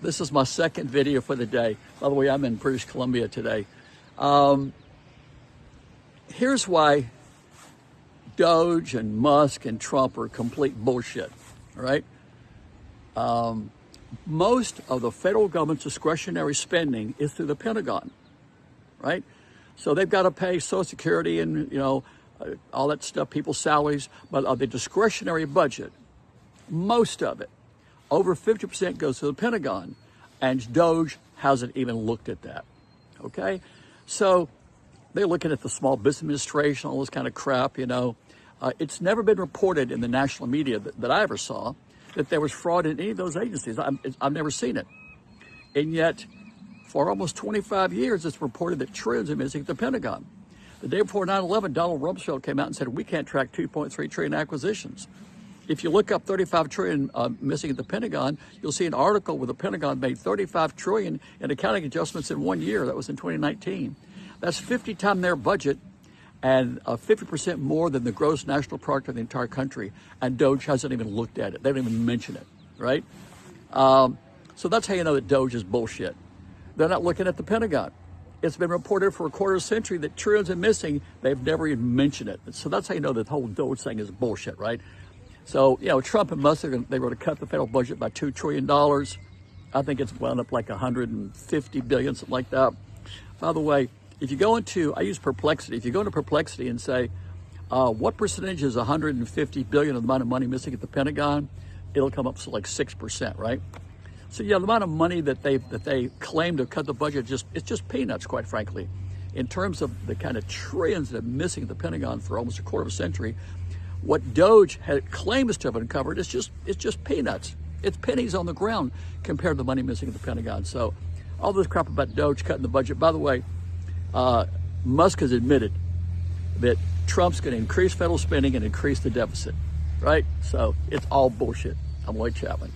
This is my second video for the day. By the way, I'm in British Columbia today. Here's why DOGE and Musk and Trump are complete bullshit, all right? Most of the federal government's discretionary spending is through the Pentagon, right? So they've got to pay Social Security and, all that stuff, people's salaries, but of the discretionary budget, most of it, over 50% goes to the Pentagon, and DOGE hasn't even looked at that, okay? So they're looking at the Small Business Administration, all this kind of crap, It's never been reported in the national media that I ever saw that there was fraud in any of those agencies. I've never seen it. And yet, for almost 25 years, it's reported that trillions are missing at the Pentagon. The day before 9/11, Donald Rumsfeld came out and said, we can't track 2.3 trillion acquisitions. If you look up 35 trillion missing at the Pentagon, you'll see an article where the Pentagon made 35 trillion in accounting adjustments in 1 year. That was in 2019. That's 50 times their budget and 50% more than the gross national product of the entire country. And DOGE hasn't even looked at it. They don't even mention it, right? So that's how you know that DOGE is bullshit. They're not looking at the Pentagon. It's been reported for a quarter century that trillions are missing. They've never even mentioned it. So that's how you know that the whole DOGE thing is bullshit, right? So, Trump and Musk, they were to cut the federal budget by $2 trillion. I think it's wound up like 150 billion, something like that. By the way, if you go into, I use Perplexity. If you go into Perplexity and say, what percentage is 150 billion of the amount of money missing at the Pentagon? It'll come up to like 6%, right? So the amount of money that they claim to cut the budget, it's just peanuts, quite frankly. In terms of the kind of trillions that are missing at the Pentagon for almost a quarter of a century, what DOGE claims to have uncovered is just peanuts. It's pennies on the ground compared to the money missing at the Pentagon. So all this crap about DOGE cutting the budget. By the way, Musk has admitted that Trump's going to increase federal spending and increase the deficit, right? So it's all bullshit. I'm Lloyd Chapman.